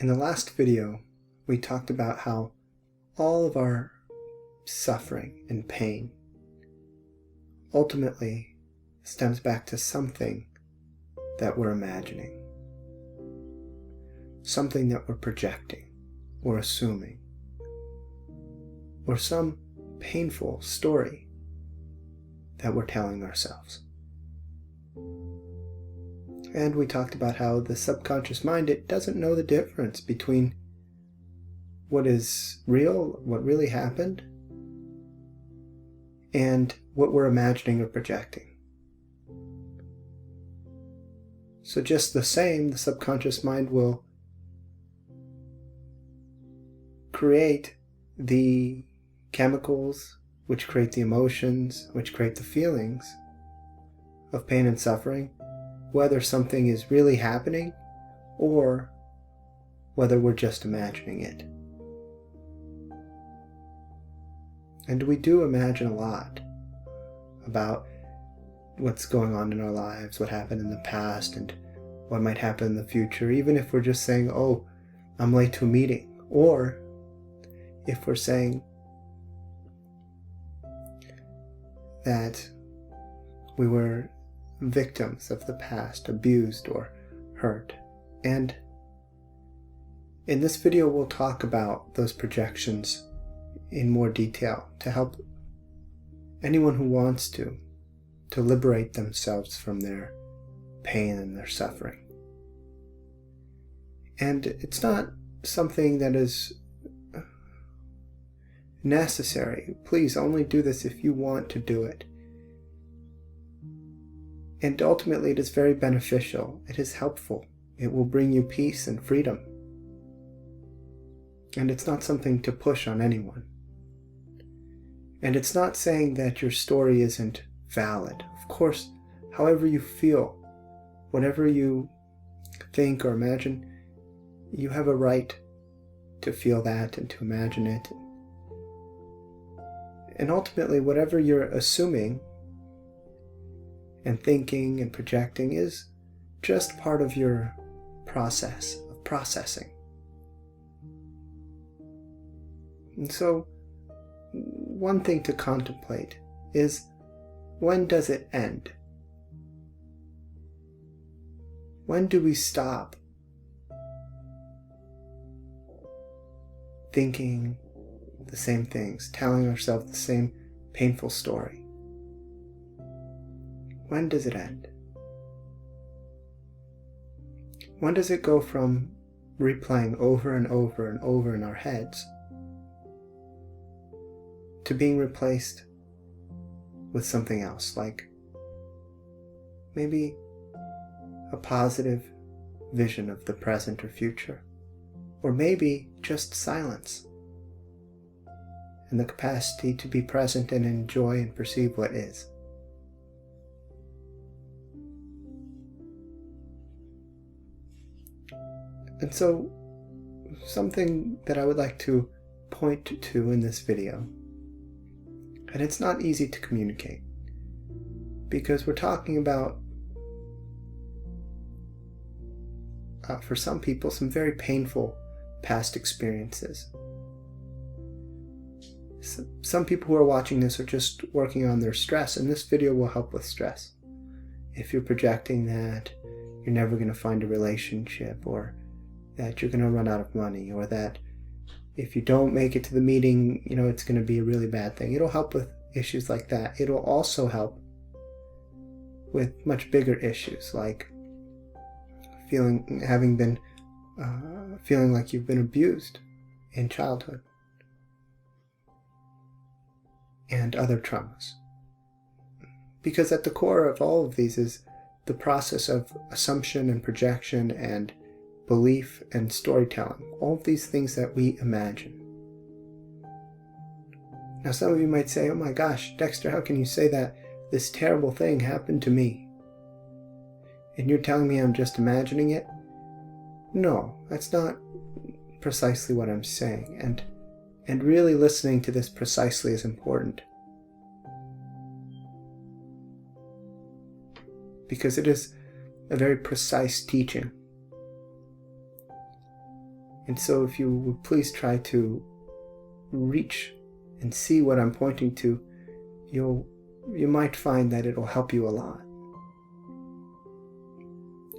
In the last video, we talked about how all of our suffering and pain ultimately stems back to something that we're imagining, something that we're projecting or assuming, or some painful story that we're telling ourselves. And we talked about how the subconscious mind, it doesn't know the difference between what is real, what really happened, and what we're imagining or projecting. So just the same, the subconscious mind will create the chemicals which create the emotions, which create the feelings of pain and suffering, whether something is really happening or whether we're just imagining it. And we do imagine a lot about what's going on in our lives, what happened in the past, and what might happen in the future, even if we're just saying, oh, I'm late to a meeting, or if we're saying that we were victims of the past, abused or hurt. And in this video, we'll talk about those projections in more detail to help anyone who wants to liberate themselves from their pain and their suffering. And it's not something that is necessary. Please only do this if you want to do it. And ultimately, it is very beneficial. It is helpful. It will bring you peace and freedom. And it's not something to push on anyone. And it's not saying that your story isn't valid. Of course, however you feel, whatever you think or imagine, you have a right to feel that and to imagine it. And ultimately, whatever you're assuming and thinking and projecting is just part of your process of processing. And so, one thing to contemplate is, when does it end? When do we stop thinking the same things, telling ourselves the same painful story? When does it end? When does it go from replaying over and over and over in our heads to being replaced with something else, like maybe a positive vision of the present or future, or maybe just silence and the capacity to be present and enjoy and perceive what is? And so, something that I would like to point to in this video, and it's not easy to communicate, because we're talking about, for some people, some very painful past experiences. Some people who are watching this are just working on their stress, and this video will help with stress. If you're projecting that you're never going to find a relationship, or that you're going to run out of money, or that if you don't make it to the meeting, it's going to be a really bad thing. It'll help with issues like that. It'll also help with much bigger issues, like feeling like you've been abused in childhood and other traumas. Because at the core of all of these is the process of assumption and projection and belief and storytelling, all of these things that we imagine. Now, some of you might say, oh my gosh, Dexter, how can you say that this terrible thing happened to me? And you're telling me I'm just imagining it? No, that's not precisely what I'm saying. And really listening to this precisely is important. Because it is a very precise teaching. And so if you would please try to reach and see what I'm pointing to, you might find that it'll help you a lot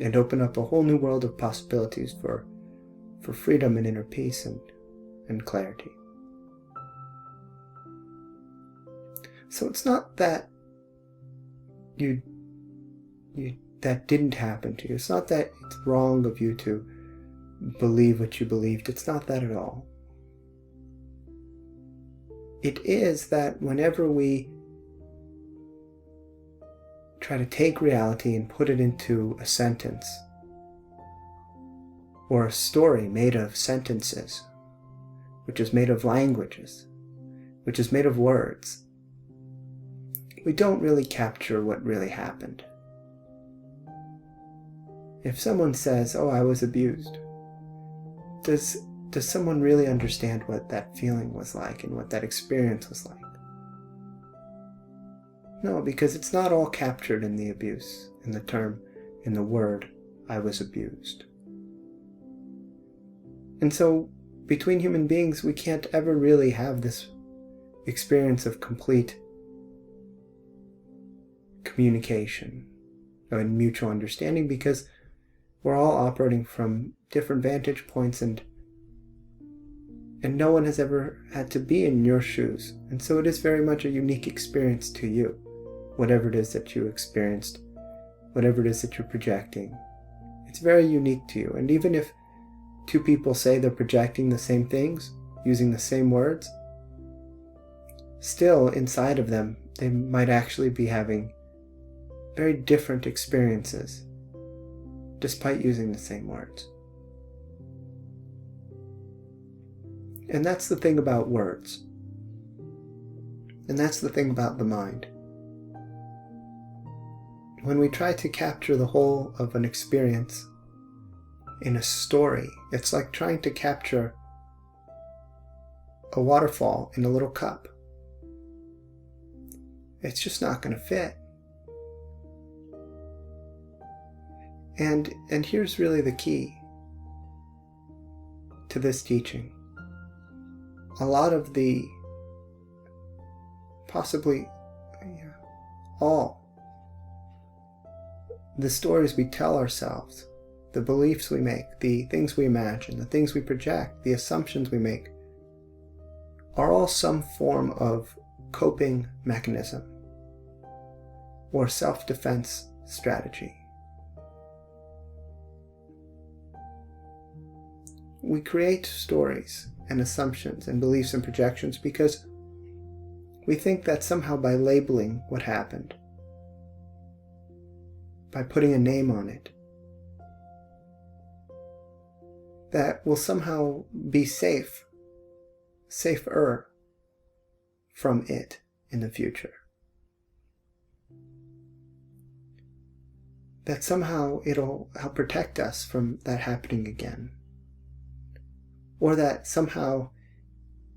and open up a whole new world of possibilities for freedom and inner peace and clarity. So it's not that that didn't happen to you. It's not that it's wrong of you to believe what you believed. It's not that at all. It is that whenever we try to take reality and put it into a sentence or a story made of sentences, which is made of languages, which is made of words, we don't really capture what really happened. If someone says, "Oh, I was abused," does someone really understand what that feeling was like and what that experience was like? No, because it's not all captured in the abuse, in the term, in the word, "I was abused." And so, between human beings, we can't ever really have this experience of complete communication and mutual understanding, because we're all operating from different vantage points, and no one has ever had to be in your shoes. And so it is very much a unique experience to you, whatever it is that you experienced, whatever it is that you're projecting. It's very unique to you. And even if two people say they're projecting the same things, using the same words, still inside of them, they might actually be having very different experiences, despite using the same words. And that's the thing about words. And that's the thing about the mind. When we try to capture the whole of an experience in a story, it's like trying to capture a waterfall in a little cup. It's just not going to fit. And here's really the key to this teaching. A lot of the, possibly all, the stories we tell ourselves, the beliefs we make, the things we imagine, the things we project, the assumptions we make, are all some form of coping mechanism or self-defense strategy. We create stories and assumptions and beliefs and projections because we think that somehow by labeling what happened, by putting a name on it, that will somehow be safer from it in the future. That somehow it'll help protect us from that happening again. Or that somehow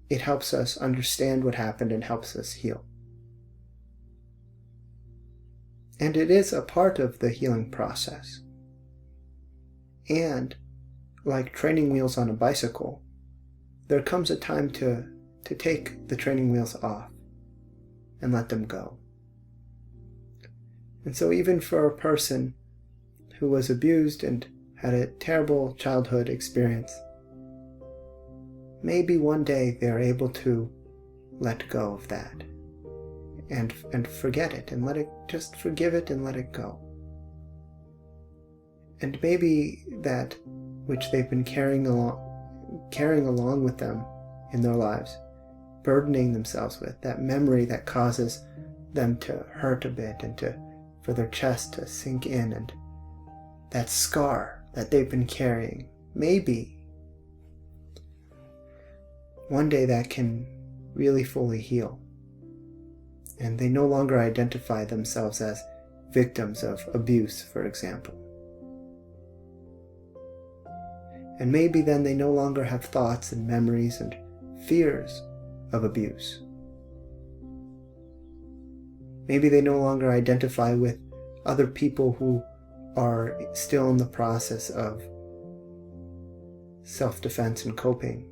it helps us understand what happened and helps us heal. And it is a part of the healing process. And like training wheels on a bicycle, there comes a time to take the training wheels off and let them go. And so even for a person who was abused and had a terrible childhood experience, maybe one day they're able to let go of that and forget it and let it, just forgive it and let it go. And maybe that which they've been carrying along with them in their lives, burdening themselves with, that memory that causes them to hurt a bit and for their chest to sink in, and that scar that they've been carrying, maybe one day that can really fully heal, and they no longer identify themselves as victims of abuse, for example. And maybe then they no longer have thoughts and memories and fears of abuse. Maybe they no longer identify with other people who are still in the process of self-defense and coping.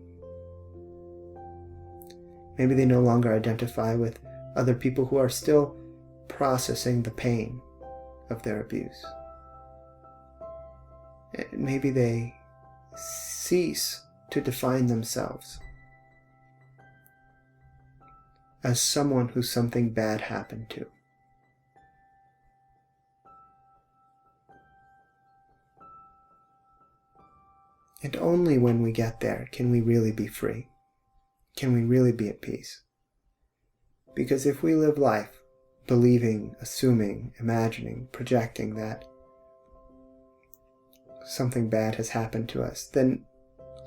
Maybe they no longer identify with other people who are still processing the pain of their abuse. Maybe they cease to define themselves as someone who something bad happened to. And only when we get there can we really be free. Can we really be at peace? Because if we live life believing, assuming, imagining, projecting that something bad has happened to us, then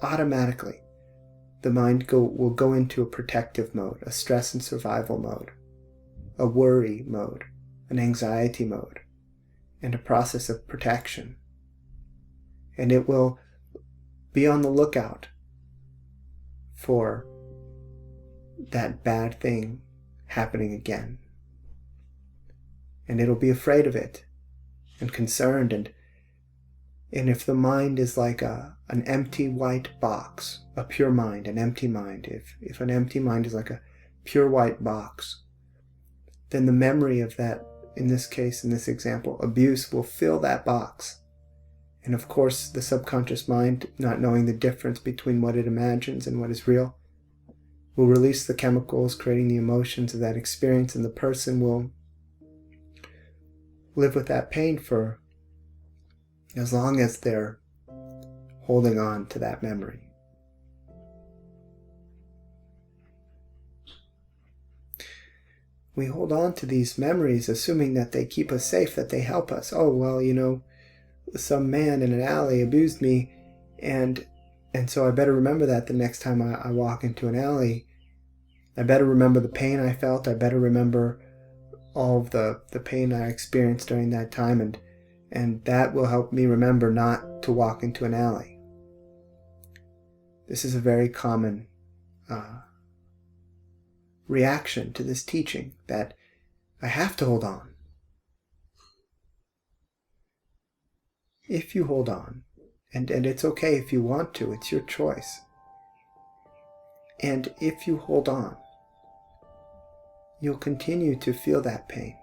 automatically the mind will go into a protective mode, a stress and survival mode, a worry mode, an anxiety mode, and a process of protection. And it will be on the lookout for that bad thing happening again. And it'll be afraid of it and concerned. And if the mind is like an empty white box, a pure mind, an empty mind, if an empty mind is like a pure white box, then the memory of that, in this case, in this example, abuse will fill that box. And of course, the subconscious mind, not knowing the difference between what it imagines and what is real, will release the chemicals, creating the emotions of that experience, and the person will live with that pain for as long as they're holding on to that memory. We hold on to these memories assuming that they keep us safe, that they help us. Oh, well, some man in an alley abused me, and so I better remember that the next time I walk into an alley. I better remember the pain I felt. I better remember all of the pain I experienced during that time, and that will help me remember not to walk into an alley. This is a very common reaction to this teaching, that I have to hold on. If you hold on, and it's okay if you want to, it's your choice. And if you hold on, you'll continue to feel that pain.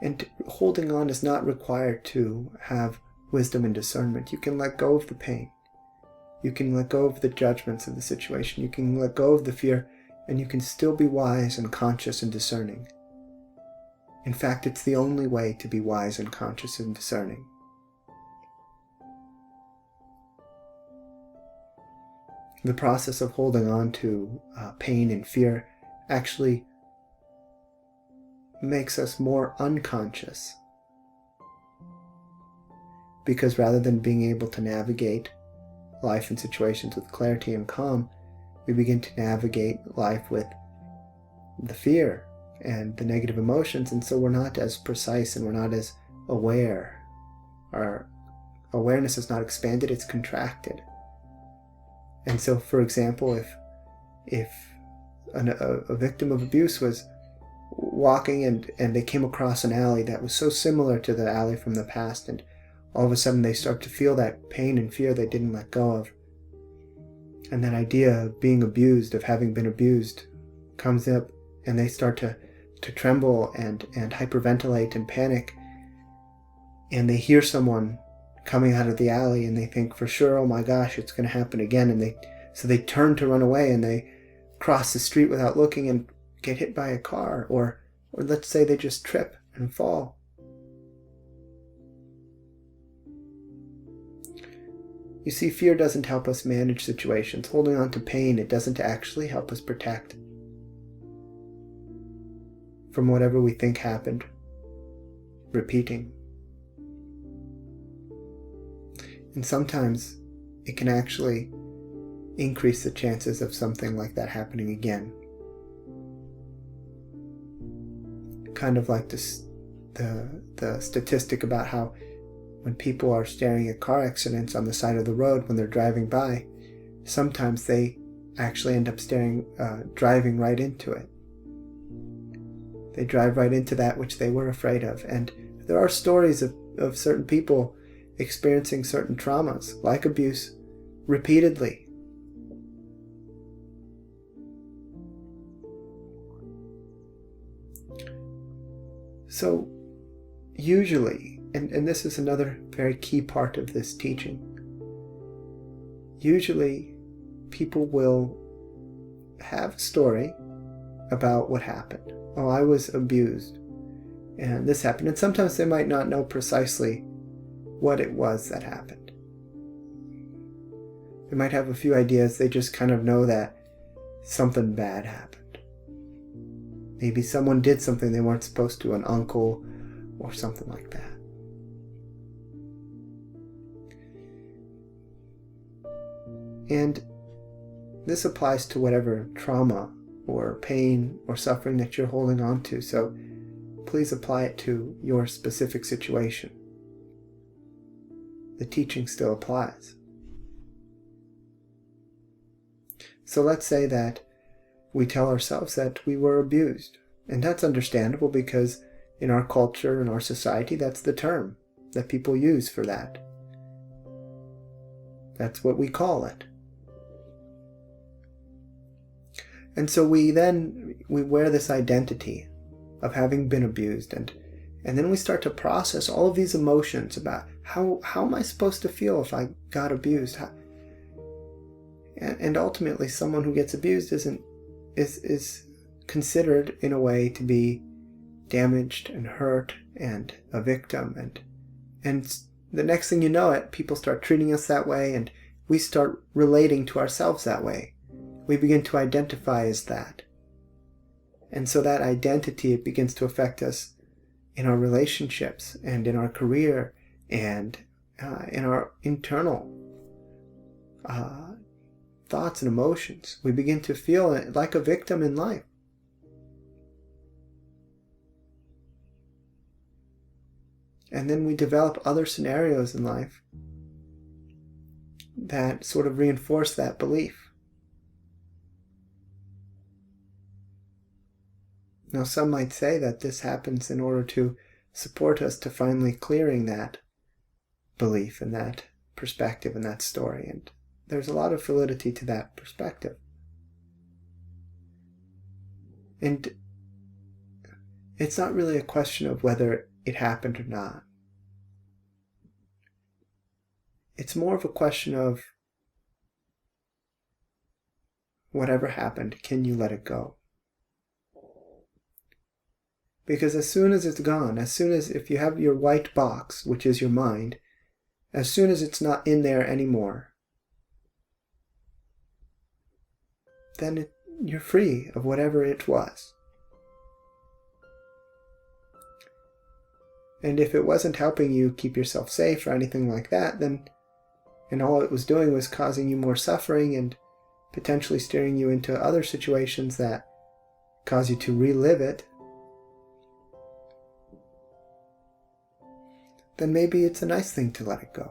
And holding on is not required to have wisdom and discernment. You can let go of the pain. You can let go of the judgments of the situation. You can let go of the fear, and you can still be wise and conscious and discerning. In fact, it's the only way to be wise and conscious and discerning. The process of holding on to pain and fear actually makes us more unconscious. Because rather than being able to navigate life and situations with clarity and calm, we begin to navigate life with the fear and the negative emotions, and so we're not as precise and we're not as aware. Our awareness is not expanded, it's contracted. And so, for example, if a victim of abuse was walking and they came across an alley that was so similar to the alley from the past, and all of a sudden they start to feel that pain and fear they didn't let go of, and that idea of being abused, of having been abused, comes up, and they start to tremble and hyperventilate and panic, and they hear someone coming out of the alley, and they think for sure, oh my gosh, it's going to happen again, and so they turn to run away, and they cross the street without looking and get hit by a car, or let's say they just trip and fall. You see, fear doesn't help us manage situations. Holding on to pain, it doesn't actually help us protect from whatever we think happened, repeating. And sometimes it can actually increase the chances of something like that happening again. Kind of like the statistic about how when people are staring at car accidents on the side of the road when they're driving by, sometimes they actually end up driving right into it. They drive right into that which they were afraid of. And there are stories of certain people experiencing certain traumas, like abuse, repeatedly. So usually, and this is another very key part of this teaching, usually people will have a story about what happened. Oh, I was abused and this happened. And sometimes they might not know precisely what it was that happened. They might have a few ideas. They just kind of know that something bad happened. Maybe someone did something they weren't supposed to, an uncle or something like that. And this applies to whatever trauma or pain or suffering that you're holding on to. So please apply it to your specific situation. The teaching still applies. So let's say that we tell ourselves that we were abused. And that's understandable because in our culture and our society, that's the term that people use for that. That's what we call it. And so we wear this identity of having been abused, and then we start to process all of these emotions about how am I supposed to feel if I got abused? And ultimately, someone who gets abused is considered in a way to be damaged and hurt and a victim, and the next thing you know it, people start treating us that way, and we start relating to ourselves that way. We begin to identify as that. And so that identity, it begins to affect us in our relationships and in our career and in our internal thoughts and emotions. We begin to feel like a victim in life. And then we develop other scenarios in life that sort of reinforce that belief. Now, some might say that this happens in order to support us to finally clearing that belief and that perspective and that story. And there's a lot of validity to that perspective. And it's not really a question of whether it happened or not. It's more of a question of whatever happened, can you let it go? Because as soon as it's gone, as soon as if you have your white box, which is your mind, as soon as it's not in there anymore, then you're free of whatever it was. And if it wasn't helping you keep yourself safe or anything like that, then, and all it was doing was causing you more suffering and potentially steering you into other situations that cause you to relive it, then maybe it's a nice thing to let it go.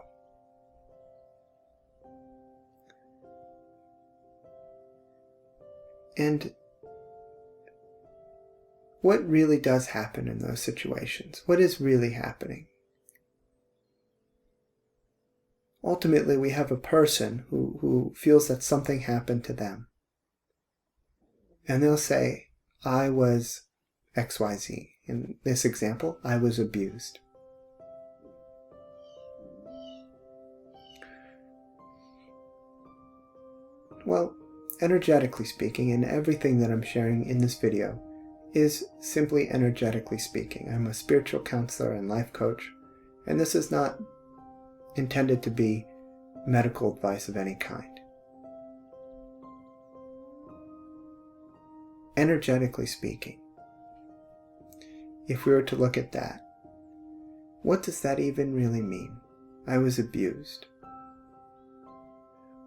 And what really does happen in those situations? What is really happening? Ultimately, we have a person who feels that something happened to them. And they'll say, I was XYZ. In this example, I was abused. Well, energetically speaking, and everything that I'm sharing in this video is simply energetically speaking. I'm a spiritual counselor and life coach, and this is not intended to be medical advice of any kind. Energetically speaking, if we were to look at that, what does that even really mean? I was abused.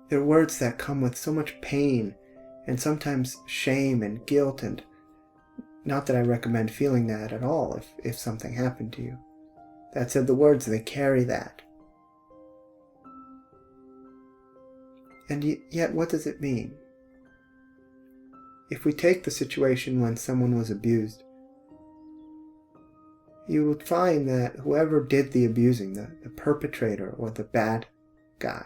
They're words that come with so much pain and sometimes shame and guilt, and not that I recommend feeling that at all if something happened to you. That said, the words, they carry that. And yet, what does it mean? If we take the situation when someone was abused, you would find that whoever did the abusing, the perpetrator or the bad guy,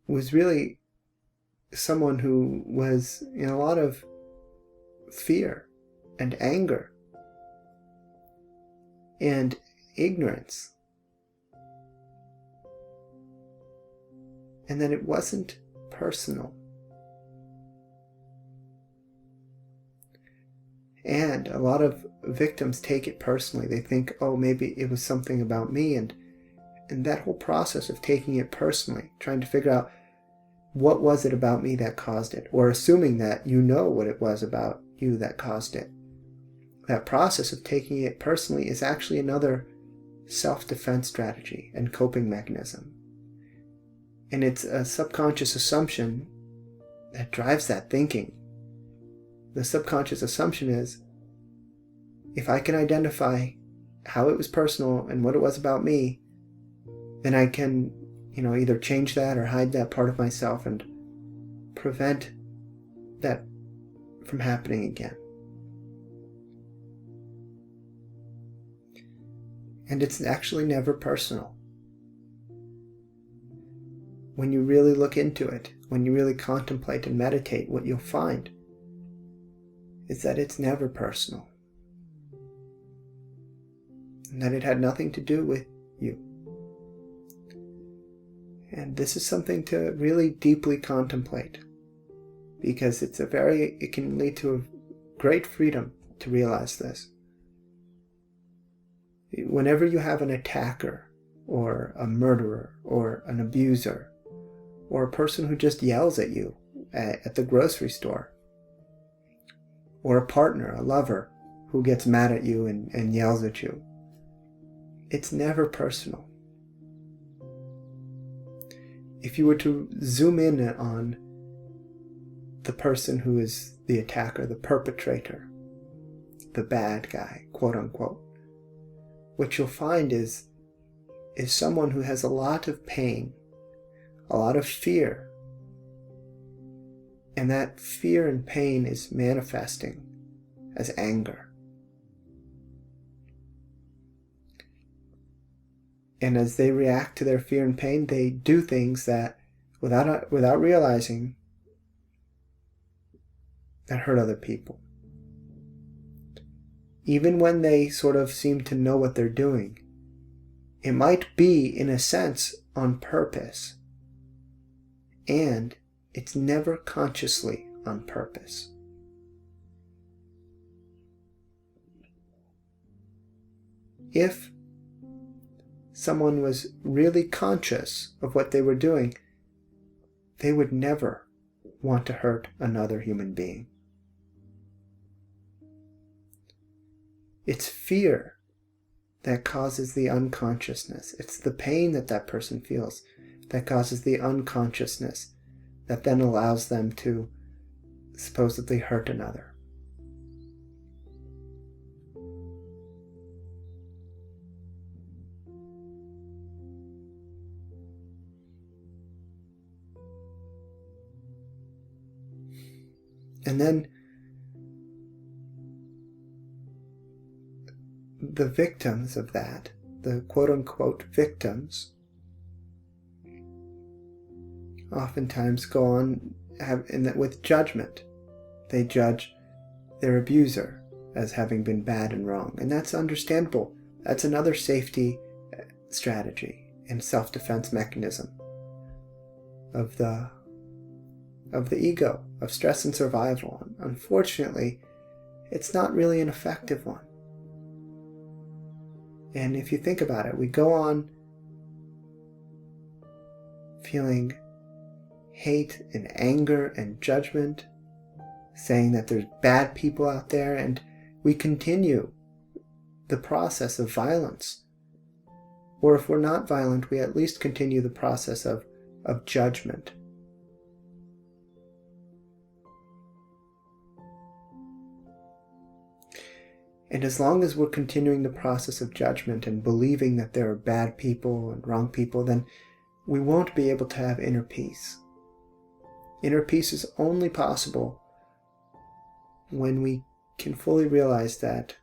was really someone who was in a lot of fear and anger and ignorance. And that it wasn't personal. And a lot of victims take it personally. They think, oh, maybe it was something about me. And that whole process of taking it personally, trying to figure out what was it about me that caused it, or assuming that you know what it was about you that caused it. That process of taking it personally is actually another self-defense strategy and coping mechanism. And it's a subconscious assumption that drives that thinking. The subconscious assumption is, if I can identify how it was personal and what it was about me, then I can, either change that or hide that part of myself and prevent that from happening again. And it's actually never personal. When you really look into it, when you really contemplate and meditate, what you'll find is that it's never personal. And that it had nothing to do with you. And this is something to really deeply contemplate, because it can lead to a great freedom to realize this. Whenever you have an attacker, or a murderer, or an abuser, or a person who just yells at you at the grocery store, or a partner, a lover, who gets mad at you and yells at you, it's never personal. If you were to zoom in on the person who is the attacker, the perpetrator, the bad guy, quote unquote, what you'll find is someone who has a lot of pain, a lot of fear, and that fear and pain is manifesting as anger. And as they react to their fear and pain, they do things that, without realizing, that hurt other people. Even when they sort of seem to know what they're doing, it might be, in a sense, on purpose. And it's never consciously on purpose. If someone was really conscious of what they were doing, they would never want to hurt another human being. It's fear that causes the unconsciousness. It's the pain that person feels that causes the unconsciousness that then allows them to supposedly hurt another. And then the victims of that, the quote-unquote victims, oftentimes go on with judgment. They judge their abuser as having been bad and wrong, and that's understandable. That's another safety strategy and self-defense mechanism of the ego, of stress and survival. Unfortunately, it's not really an effective one. And if you think about it, we go on feeling hate and anger and judgment, saying that there's bad people out there, and we continue the process of violence. Or if we're not violent, we at least continue the process of judgment. And as long as we're continuing the process of judgment and believing that there are bad people and wrong people, then we won't be able to have inner peace. Inner peace is only possible when we can fully realize that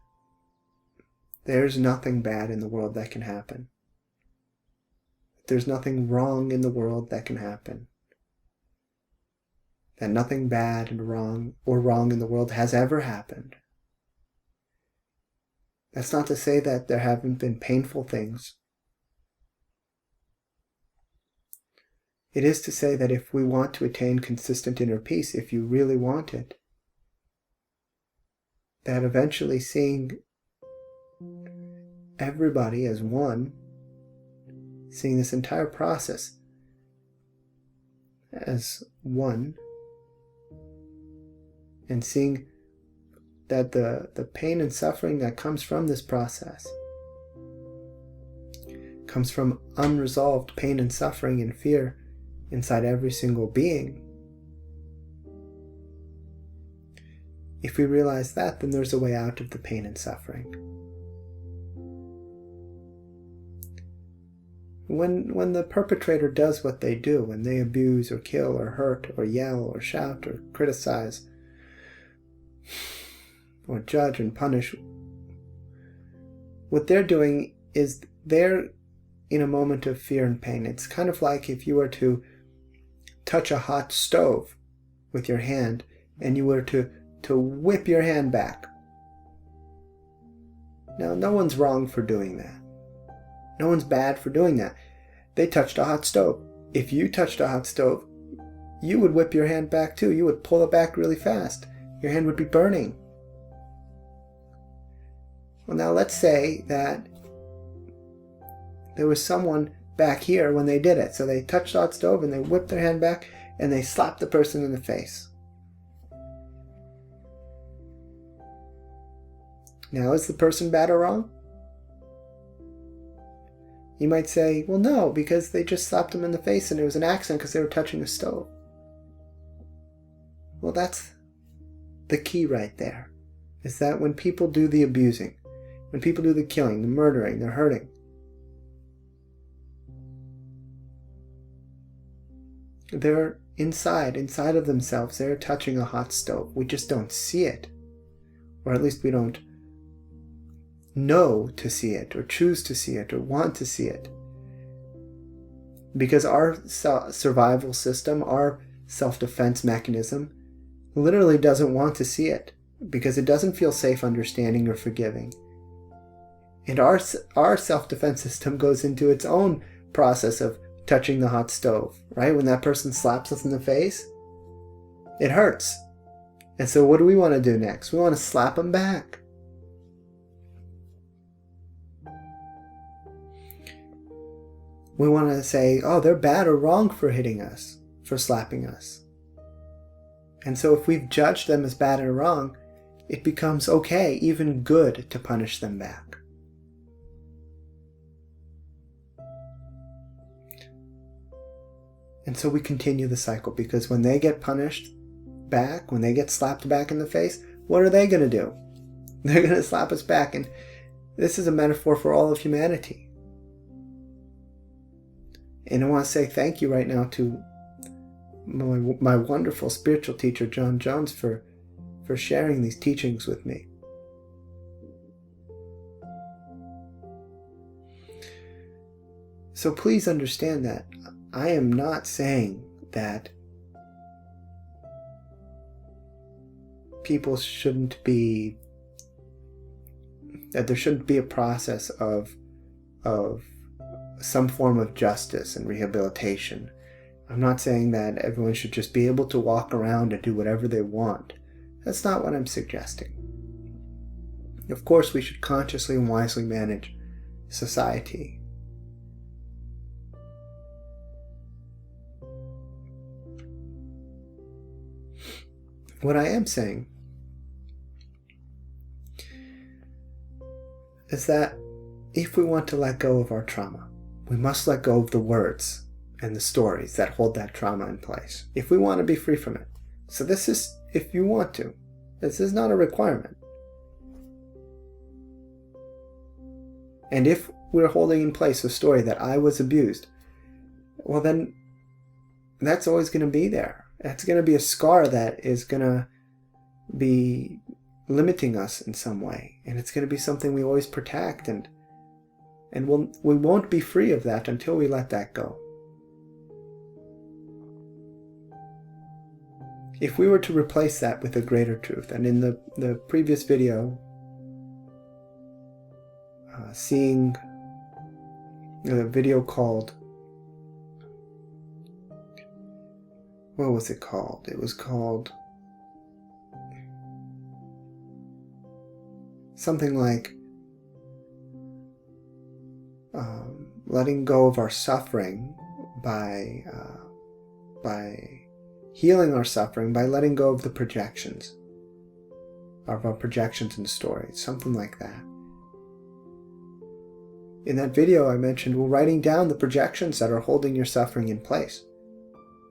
there's nothing bad in the world that can happen. There's nothing wrong in the world that can happen. That nothing bad and wrong in the world has ever happened. That's not to say that there haven't been painful things. It is to say that if we want to attain consistent inner peace, if you really want it, that eventually seeing everybody as one, seeing this entire process as one, and seeing that the pain and suffering that comes from this process comes from unresolved pain and suffering and fear inside every single being. If we realize that, then there's a way out of the pain and suffering. When the perpetrator does what they do, when they abuse or kill or hurt or yell or shout or criticize or judge and punish, what they're doing is they're in a moment of fear and pain. It's kind of like if you were to touch a hot stove with your hand and you were to whip your hand back. Now, no one's wrong for doing that. No one's bad for doing that. They touched a hot stove. If you touched a hot stove, you would whip your hand back too. You would pull it back really fast. Your hand would be burning. Well, now let's say that there was someone back here when they did it. So they touched the hot stove and they whipped their hand back and they slapped the person in the face. Now, is the person bad or wrong? You might say, well, no, because they just slapped them in the face and it was an accident because they were touching a stove. Well, that's the key right there, is that when people do the abusing, when people do the killing, the murdering, the hurting, they're inside of themselves, they're touching a hot stove. We just don't see it. Or at least we don't know to see it, or choose to see it, or want to see it. Because our survival system, our self-defense mechanism, literally doesn't want to see it, because it doesn't feel safe, understanding, or forgiving. And our self-defense system goes into its own process of touching the hot stove, right? When that person slaps us in the face, it hurts. And so what do we want to do next? We want to slap them back. We want to say, oh, they're bad or wrong for hitting us, for slapping us. And so if we've judged them as bad or wrong, it becomes okay, even good, to punish them back. And so we continue the cycle, because when they get punished back, when they get slapped back in the face, what are they going to do? They're going to slap us back. And this is a metaphor for all of humanity. And I want to say thank you right now to my wonderful spiritual teacher, John Jones, for sharing these teachings with me. So please understand that I am not saying that people shouldn't be, that there shouldn't be a process of some form of justice and rehabilitation. I'm not saying that everyone should just be able to walk around and do whatever they want. That's not what I'm suggesting. Of course, we should consciously and wisely manage society. What I am saying is that if we want to let go of our trauma, we must let go of the words and the stories that hold that trauma in place, if we want to be free from it. So this is if you want to. This is not a requirement. And if we're holding in place a story that I was abused, well then that's always going to be there. That's going to be a scar that is going to be limiting us in some way, and it's going to be something we always protect, and we won't be free of that until we let that go. If we were to replace that with a greater truth, and in the previous video, seeing a video called, what was it called? It was called something like letting go of our suffering by healing our suffering by letting go of the projections, of our projections and stories, something like that. In that video I mentioned, well, writing down the projections that are holding your suffering in place.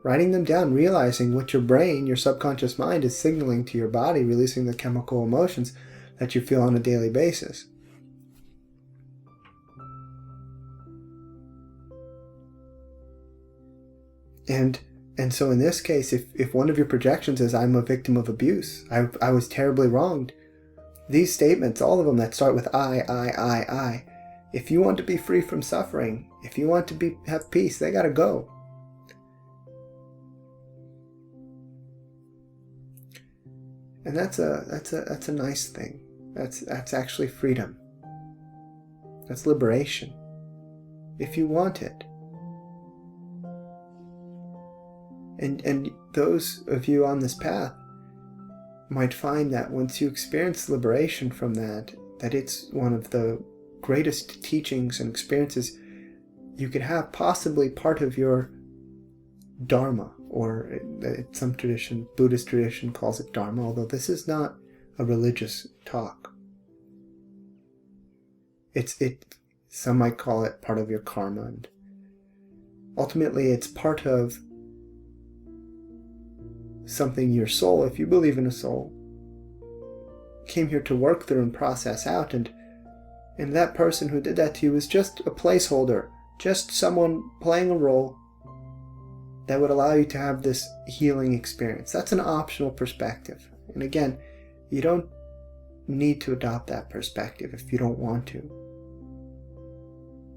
Writing them down, realizing what your brain, your subconscious mind, is signaling to your body, releasing the chemical emotions that you feel on a daily basis. And so in this case, if one of your projections is, I'm a victim of abuse, I was terribly wronged, these statements, all of them that start with I, if you want to be free from suffering, if you want to have peace, they gotta go. And that's a nice thing. That's actually freedom. That's liberation, if you want it. And those of you on this path might find that once you experience liberation from that it's one of the greatest teachings and experiences you could have, possibly part of your Dharma, or some tradition, Buddhist tradition calls it Dharma, although this is not a religious talk. Some might call it part of your karma, and ultimately it's part of something your soul, if you believe in a soul, came here to work through and process out, and that person who did that to you was just a placeholder, just someone playing a role that would allow you to have this healing experience. That's an optional perspective. And again, you don't need to adopt that perspective if you don't want to.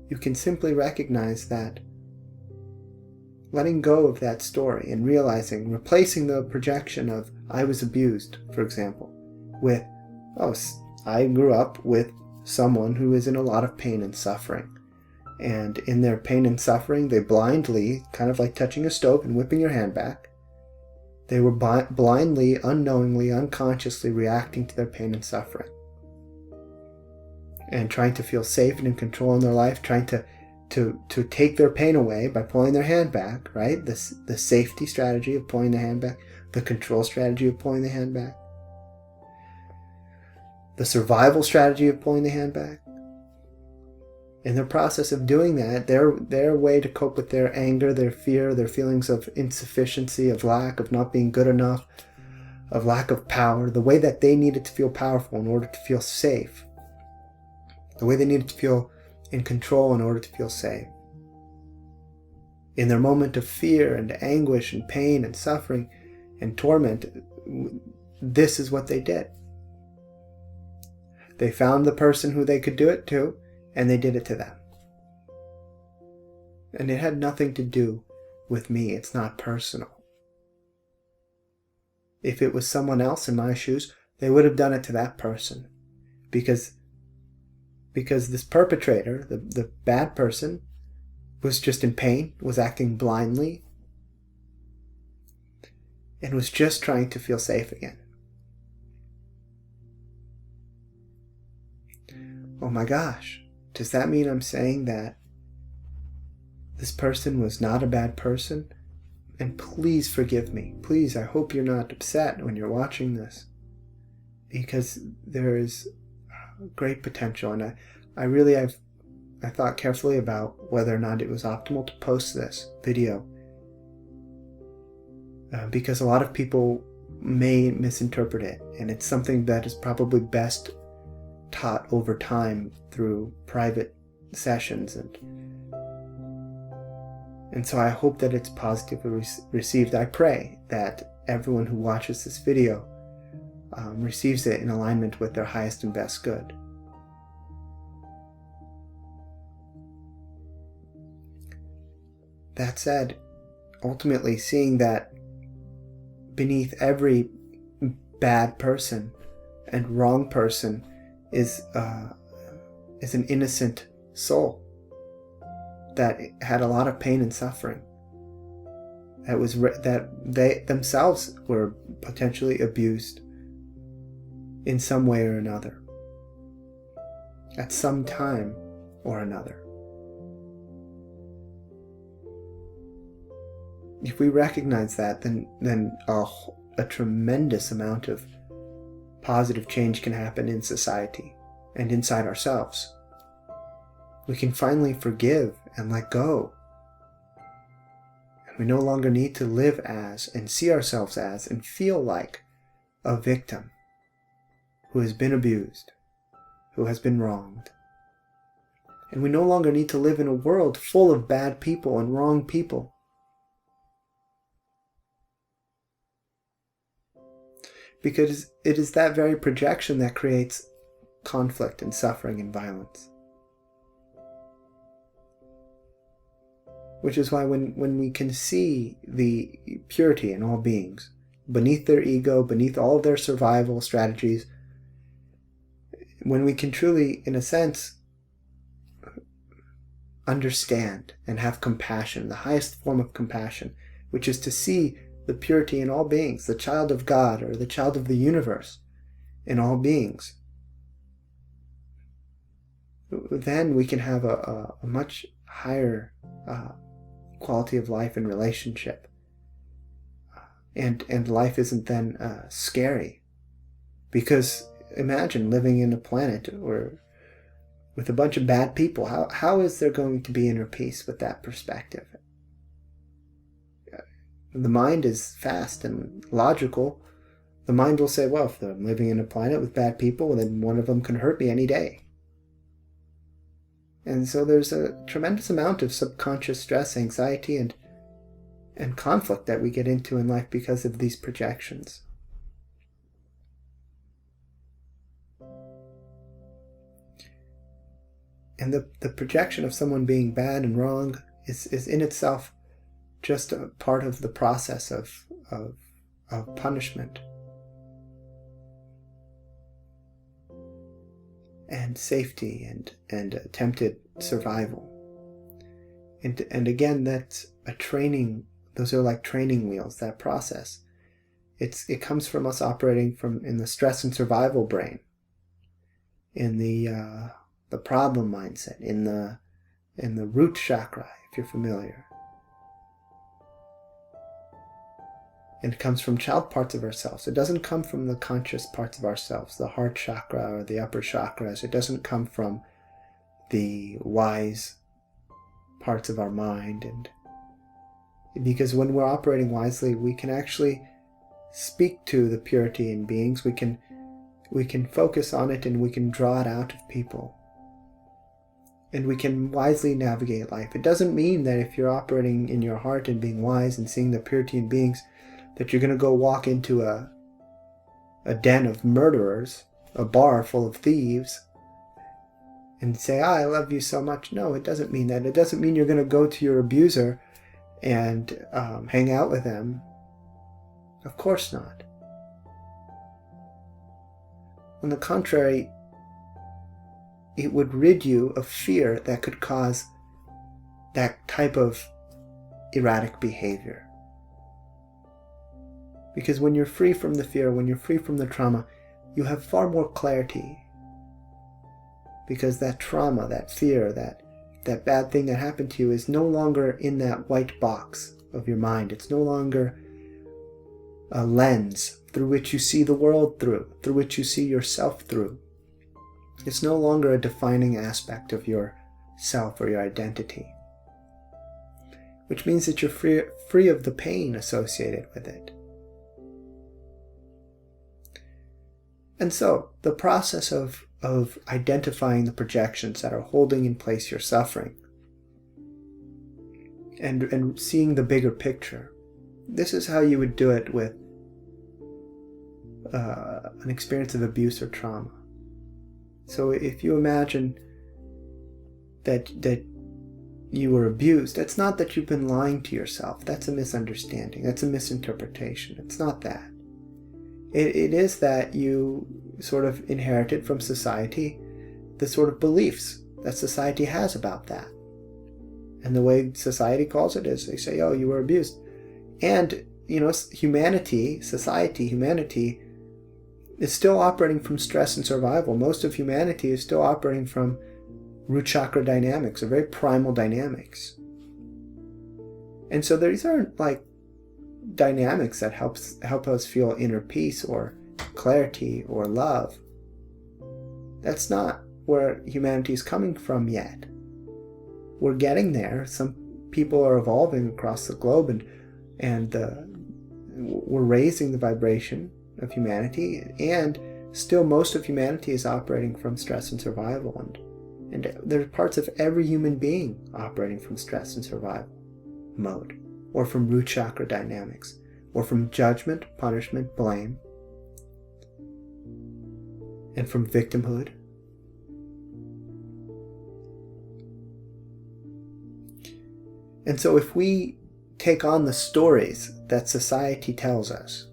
You can simply recognize that letting go of that story and replacing the projection of I was abused, for example, with, I grew up with someone who is in a lot of pain and suffering. And in their pain and suffering, they blindly, kind of like touching a stove and whipping your hand back, they were blindly, unknowingly, unconsciously reacting to their pain and suffering. And trying to feel safe and in control in their life, trying to take their pain away by pulling their hand back, right? The safety strategy of pulling the hand back, the control strategy of pulling the hand back, the survival strategy of pulling the hand back. In the process of doing that, their way to cope with their anger, their fear, their feelings of insufficiency, of lack, of not being good enough, of lack of power, the way that they needed to feel powerful in order to feel safe, the way they needed to feel in control in order to feel safe. In their moment of fear and anguish and pain and suffering and torment, this is what they did. They found the person who they could do it to, and they did it to them. And it had nothing to do with me. It's not personal. If it was someone else in my shoes, they would have done it to that person. Because this perpetrator, the bad person, was just in pain, was acting blindly, and was just trying to feel safe again. Oh my gosh. Does that mean I'm saying that this person was not a bad person? And please forgive me. Please, I hope you're not upset when you're watching this, because there is great potential, and I thought carefully about whether or not it was optimal to post this video, because a lot of people may misinterpret it, and it's something that is probably best taught over time through private sessions, and so I hope that it's positively received. I pray that everyone who watches this video receives it in alignment with their highest and best good. That said, ultimately seeing that beneath every bad person and wrong person is an innocent soul that had a lot of pain and suffering, that they themselves were potentially abused in some way or another at some time or another. If we recognize that, then a tremendous amount of positive change can happen in society and inside ourselves. We can finally forgive and let go. And we no longer need to live as and see ourselves as and feel like a victim who has been abused, who has been wronged. And we no longer need to live in a world full of bad people and wrong people. Because it is that very projection that creates conflict and suffering and violence. Which is why when we can see the purity in all beings, beneath their ego, beneath all of their survival strategies, when we can truly, in a sense, understand and have compassion, the highest form of compassion, which is to see the purity in all beings, the child of God or the child of the universe in all beings, then we can have a much higher quality of life and relationship. And life isn't then scary. Because imagine living in a planet or with a bunch of bad people. How is there going to be inner peace with that perspective? The mind is fast and logical. The mind will say, well, if I'm living in a planet with bad people, then one of them can hurt me any day. And so there's a tremendous amount of subconscious stress, anxiety, and conflict that we get into in life because of these projections. And the projection of someone being bad and wrong is in itself just a part of the process of punishment and safety and attempted survival. And again, that's a training. Those are like training wheels, that process. It comes from us operating in the stress and survival brain, in the problem mindset, in the root chakra, if you're familiar. And it comes from child parts of ourselves. It doesn't come from the conscious parts of ourselves, the heart chakra or the upper chakras. It doesn't come from the wise parts of our mind. And because when we're operating wisely, we can actually speak to the purity in beings. We can focus on it and we can draw it out of people. And we can wisely navigate life. It doesn't mean that if you're operating in your heart and being wise and seeing the purity in beings, that you're going to go walk into a den of murderers, a bar full of thieves, and say, I love you so much. No, it doesn't mean that. It doesn't mean you're going to go to your abuser and hang out with them. Of course not. On the contrary, it would rid you of fear that could cause that type of erratic behavior. Because when you're free from the fear, when you're free from the trauma, you have far more clarity. Because that trauma, that fear, that bad thing that happened to you is no longer in that white box of your mind. It's no longer a lens through which you see the world through which you see yourself through. It's no longer a defining aspect of your self or your identity. Which means that you're free of the pain associated with it. And so, the process of identifying the projections that are holding in place your suffering and seeing the bigger picture, this is how you would do it with an experience of abuse or trauma. So if you imagine that you were abused, it's not that you've been lying to yourself. That's a misunderstanding. That's a misinterpretation. It's not that. It is that you sort of inherited from society the sort of beliefs that society has about that. And the way society calls it is they say, oh, you were abused. And, humanity is still operating from stress and survival. Most of humanity is still operating from root chakra dynamics, or very primal dynamics. And so these aren't like dynamics that help us feel inner peace or clarity or love. That's not where humanity is coming from yet. We're getting there. Some people are evolving across the globe, and we're raising the vibration of humanity, and still most of humanity is operating from stress and survival, and there's parts of every human being operating from stress and survival mode, or from root chakra dynamics, or from judgment, punishment, blame, and from victimhood. And so if we take on the stories that society tells us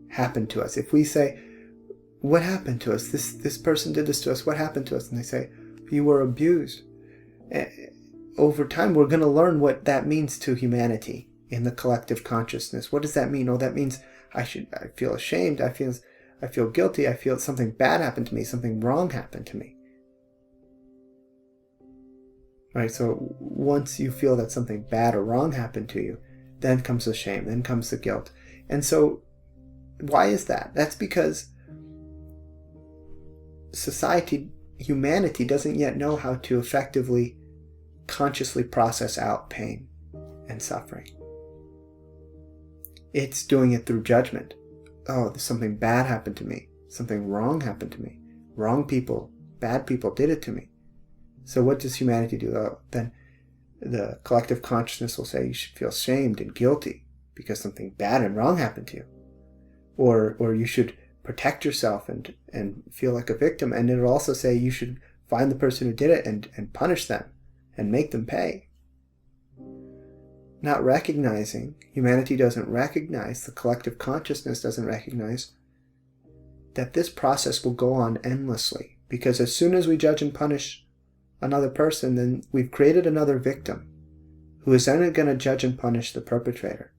happened to us, if we say, what happened to us? This person did this to us. What happened to us? And they say, you were abused. Over time, we're going to learn what that means to humanity in the collective consciousness. What does that mean? Oh, that means I feel ashamed. I feel guilty. I feel something bad happened to me. Something wrong happened to me. Right? So once you feel that something bad or wrong happened to you, then comes the shame. Then comes the guilt. And so why is that? That's because humanity doesn't yet know how to effectively, consciously process out pain and suffering. It's doing it through judgment. Oh, something bad happened to me. Something wrong happened to me. Wrong people, bad people did it to me. So what does humanity do? Oh, then the collective consciousness will say you should feel shamed and guilty because something bad and wrong happened to you. Or you should protect yourself and feel like a victim. And it'll also say you should find the person who did it and punish them and make them pay. Not recognizing, humanity doesn't recognize, the collective consciousness doesn't recognize that this process will go on endlessly. Because as soon as we judge and punish another person, then we've created another victim who is then going to judge and punish the perpetrator,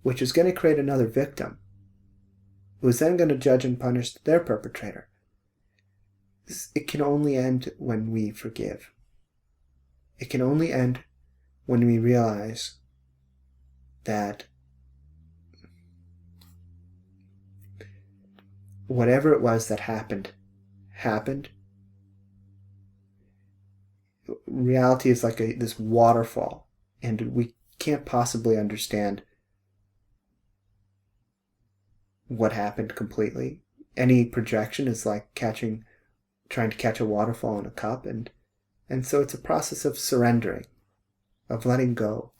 which is going to create another victim who is then going to judge and punish their perpetrator. It can only end when we forgive. It can only end when we realize that whatever it was that happened. Reality is like this waterfall, and we can't possibly understand what happened completely. Any projection is like trying to catch a waterfall in a cup, and so it's a process of surrendering, of letting go,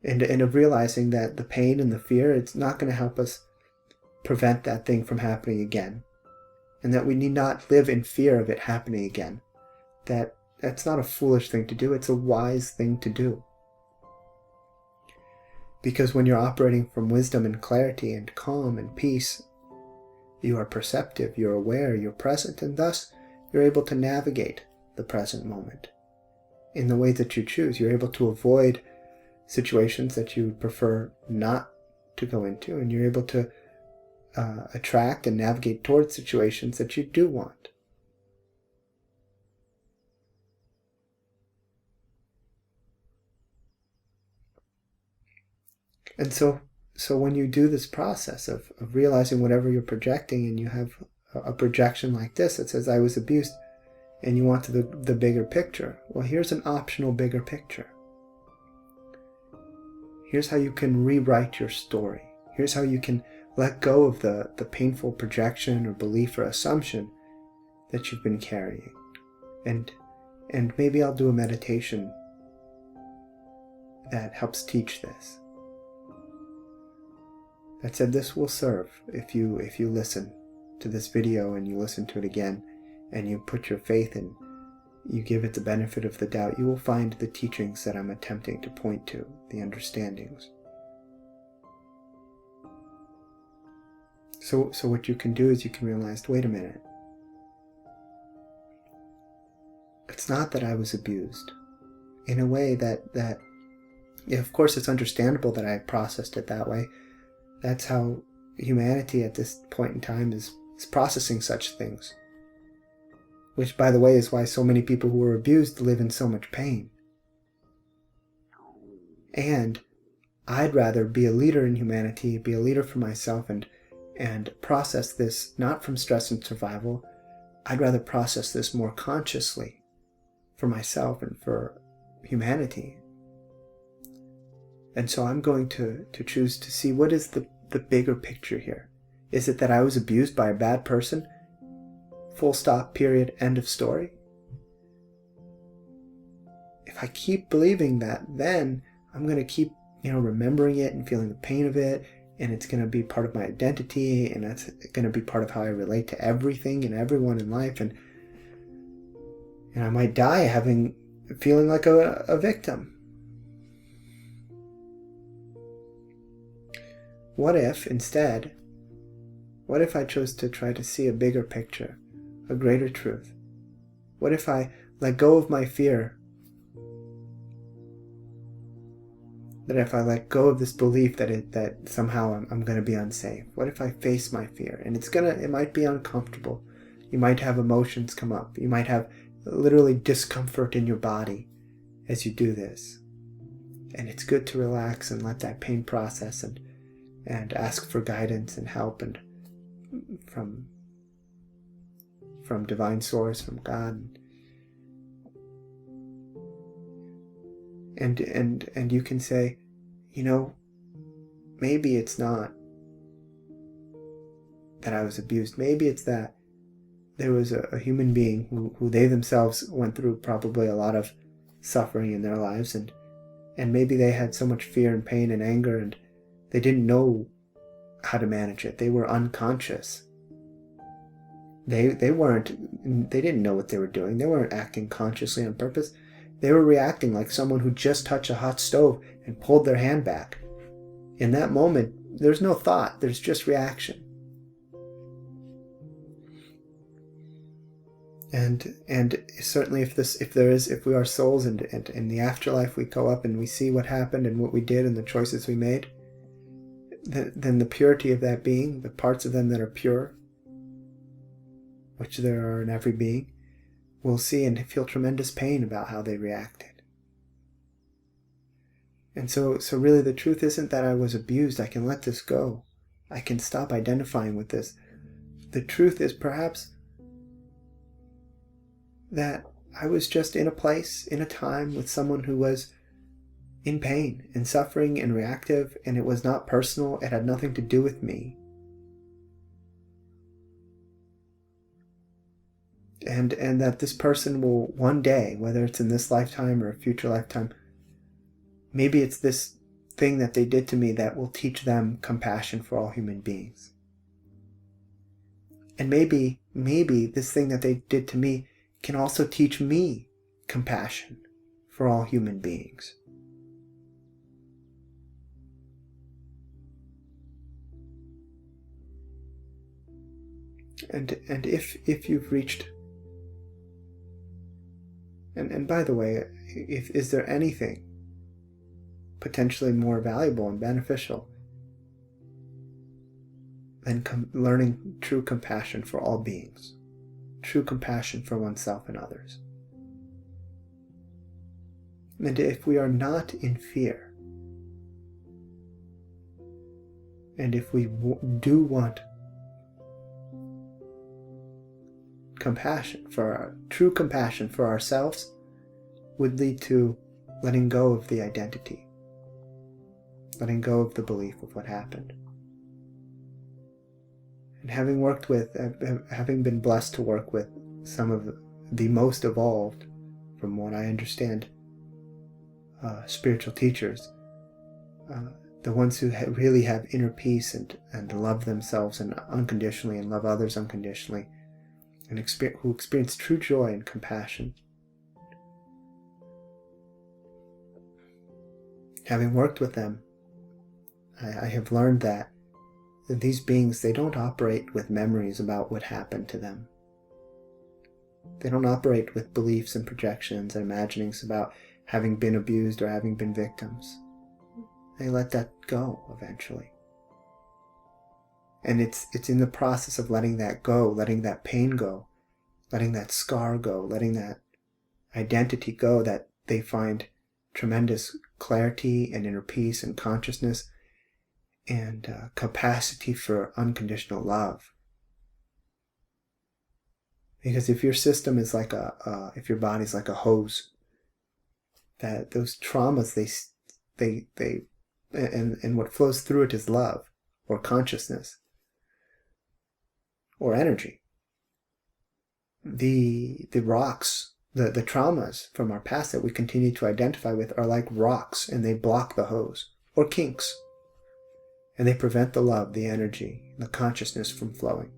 and of realizing that the pain and the fear, it's not going to help us prevent that thing from happening again, and that we need not live in fear of it happening again. That's not a foolish thing to do, it's a wise thing to do. Because when you're operating from wisdom and clarity and calm and peace, you are perceptive, you're aware, you're present, and thus you're able to navigate the present moment in the way that you choose. You're able to avoid situations that you would prefer not to go into, and you're able to attract and navigate towards situations that you do want. And so when you do this process of realizing whatever you're projecting, and you have a projection like this that says, I was abused, and you want the bigger picture, well, here's an optional bigger picture. Here's how you can rewrite your story. Here's how you can let go of the painful projection or belief or assumption that you've been carrying. And maybe I'll do a meditation that helps teach this. that said this will serve if you listen to this video and you listen to it again and you put your faith in, you give it the benefit of the doubt, you will find the teachings that I'm attempting to point to, the understandings. So what you can do is you can realize, wait a minute, it's not that I was abused. In a way that yeah, of course it's understandable that I processed it that way. That's how humanity at this point in time is processing such things. Which, by the way, is why so many people who were abused live in so much pain. And I'd rather be a leader in humanity, be a leader for myself, and process this not from stress and survival. I'd rather process this more consciously for myself and for humanity. And so I'm going to choose to see what is the bigger picture here. Is it that I was abused by a bad person? Full stop, period, end of story? If I keep believing that, then I'm going to keep, remembering it and feeling the pain of it, and it's going to be part of my identity, and that's going to be part of how I relate to everything and everyone in life, and I might die feeling like a victim. What if I chose to try to see a bigger picture, a greater truth? What if I let go of my fear? That if I let go of this belief that somehow I'm going to be unsafe? What if I face my fear? And it might be uncomfortable. You might have emotions come up. You might have literally discomfort in your body as you do this. And it's good to relax and let that pain process and ask for guidance and help and from divine source, from God. And you can say, maybe it's not that I was abused. Maybe it's that there was a human being who they themselves went through probably a lot of suffering in their lives, and maybe they had so much fear and pain and anger, and they didn't know how to manage it. They were unconscious. They didn't know what they were doing. They weren't acting consciously on purpose. They were reacting like someone who just touched a hot stove and pulled their hand back. In that moment, there's no thought, there's just reaction. And certainly if we are souls and in the afterlife we go up and we see what happened and what we did and the choices we made, then the purity of that being, the parts of them that are pure, which there are in every being, will see and feel tremendous pain about how they reacted. And so really the truth isn't that I was abused. I can let this go. I can stop identifying with this. The truth is perhaps that I was just in a place, in a time with someone who was in pain and suffering and reactive, and it was not personal. It had nothing to do with me. And that this person will one day, whether it's in this lifetime or a future lifetime, maybe it's this thing that they did to me that will teach them compassion for all human beings. And maybe this thing that they did to me can also teach me compassion for all human beings. And if you've reached, and by the way, is there anything potentially more valuable and beneficial than learning true compassion for all beings, true compassion for oneself and others? And if we are not in fear, and if we do want true compassion for ourselves, would lead to letting go of the identity, letting go of the belief of what happened. And having been blessed to work with some of the most evolved, from what I understand, spiritual teachers, the ones who really have inner peace and love themselves and unconditionally and love others unconditionally, and who experience true joy and compassion. Having worked with them, I have learned that these beings, they don't operate with memories about what happened to them. They don't operate with beliefs and projections and imaginings about having been abused or having been victims. They let that go eventually. And it's in the process of letting that go, letting that pain go, letting that scar go, letting that identity go, that they find tremendous clarity and inner peace and consciousness and capacity for unconditional love. Because if your system is like if your body's like a hose, that those traumas, and what flows through it is love or consciousness or energy. The rocks, the traumas from our past that we continue to identify with are like rocks, and they block the hose, or kinks, and they prevent the love, the energy, the consciousness from flowing.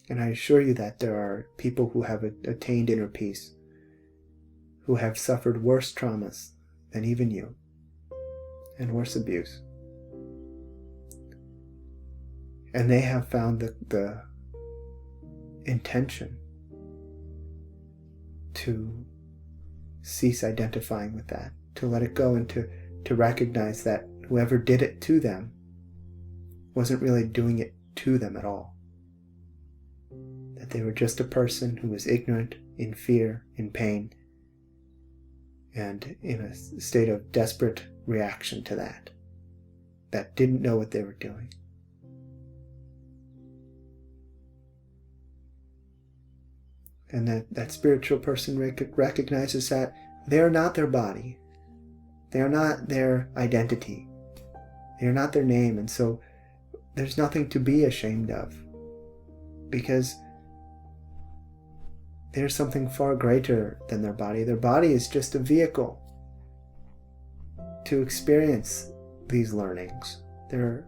And I assure you that there are people who have attained inner peace, who have suffered worse traumas than even you, and worse abuse. And they have found the intention to cease identifying with that, to let it go, and to recognize that whoever did it to them wasn't really doing it to them at all. That they were just a person who was ignorant, in fear, in pain, and in a state of desperate reaction to that didn't know what they were doing. And that spiritual person recognizes that they are not their body. They are not their identity. They are not their name. And so there's nothing to be ashamed of, because there's something far greater than their body. Their body is just a vehicle to experience these learnings. They're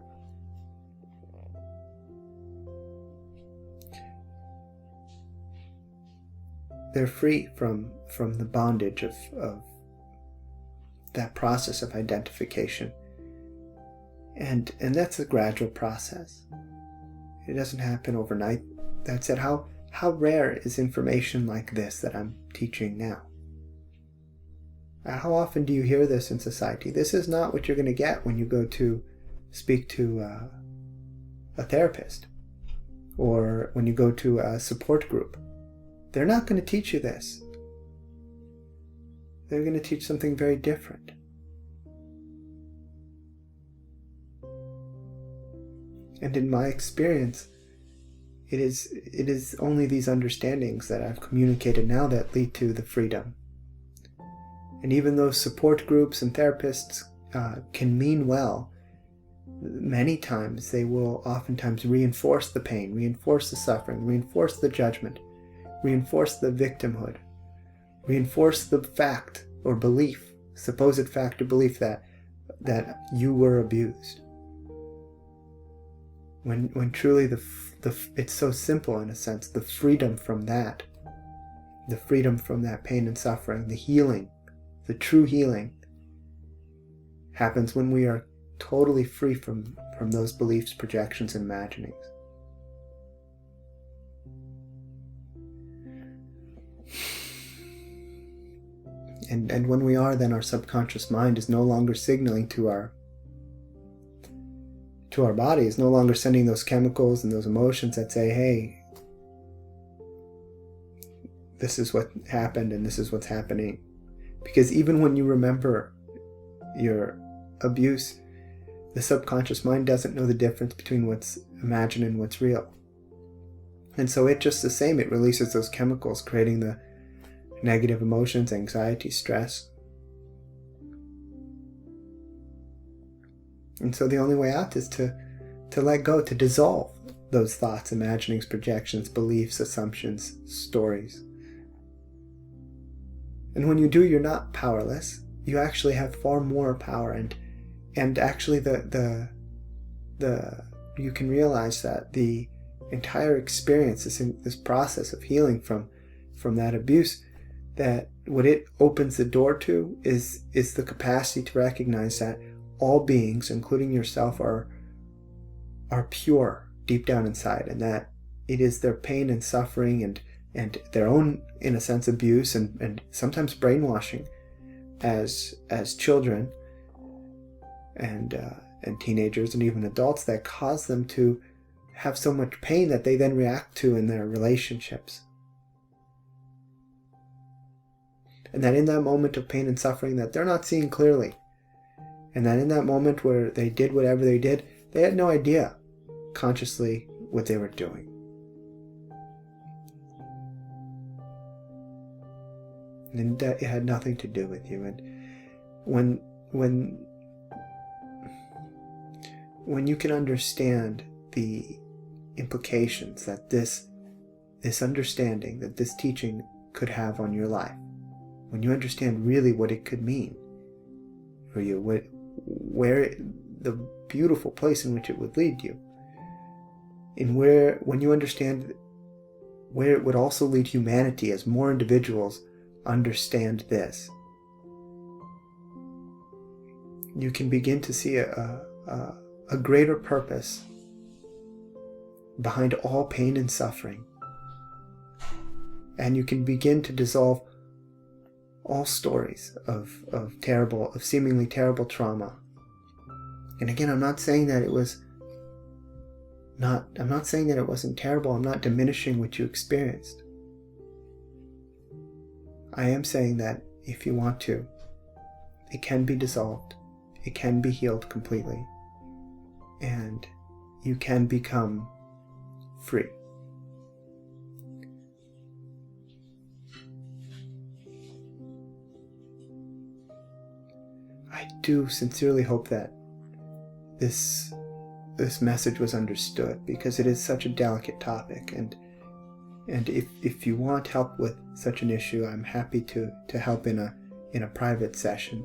free from the bondage of that process of identification. And that's a gradual process. It doesn't happen overnight. That said, how rare is information like this that I'm teaching now? How often do you hear this in society? This is not what you're going to get when you go to speak to a therapist, or when you go to a support group. They're not going to teach you this. They're going to teach something very different. And in my experience, it is only these understandings that I've communicated now that lead to the freedom. And even though support groups and therapists can mean well, many times they will oftentimes reinforce the pain, reinforce the suffering, reinforce the judgment, reinforce the victimhood, reinforce the fact or belief, supposed fact or belief that you were abused. When truly it's so simple in a sense, the freedom from that pain and suffering, the healing, the true healing, happens when we are totally free from those beliefs, projections, and imaginings. And when we are, then our subconscious mind is no longer signaling to our body, is no longer sending those chemicals and those emotions that say, hey, this is what happened and this is what's happening. Because even when you remember your abuse, the subconscious mind doesn't know the difference between what's imagined and what's real. And so it just the same, it releases those chemicals, creating the negative emotions, anxiety, stress. And so the only way out is to let go, to dissolve those thoughts, imaginings, projections, beliefs, assumptions, stories. And when you do, you're not powerless. you actually have far more power, and actually you can realize that the entire experience, this process of healing from that abuse, that what it opens the door to is the capacity to recognize that all beings, including yourself, are pure deep down inside, and that it is their pain and suffering and their own, in a sense, abuse and sometimes brainwashing as children and teenagers and even adults that cause them to have so much pain that they then react to in their relationships. And that in that moment of pain and suffering that they're not seeing clearly, and that in that moment where they did whatever they did, they had no idea consciously what they were doing. And it had nothing to do with you. And when you can understand the implications that this understanding, that this teaching could have on your life, when you understand really what it could mean for you, the beautiful place in which it would lead you, and when you understand where it would also lead humanity as more individuals understand this, you can begin to see a greater purpose behind all pain and suffering, and you can begin to dissolve all stories of seemingly terrible trauma. And again, I'm not saying that it wasn't terrible. I'm not diminishing what you experienced. I am saying that if you want to, it can be dissolved. It can be healed completely. And you can become free. I do sincerely hope that this message was understood, because it is such a delicate topic, and if you want help with such an issue, I'm happy to help in a private session.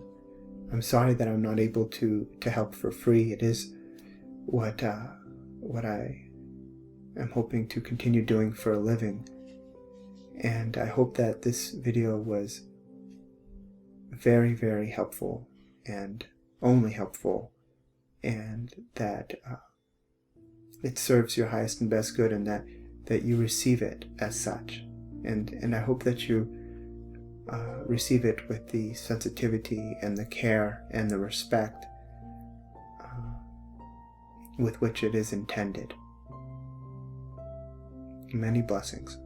I'm sorry that I'm not able to help for free. It is what I am hoping to continue doing for a living, and I hope that this video was very, very helpful, and only helpful, and that it serves your highest and best good, and that you receive it as such. And I hope that you receive it with the sensitivity and the care and the respect with which it is intended. Many blessings.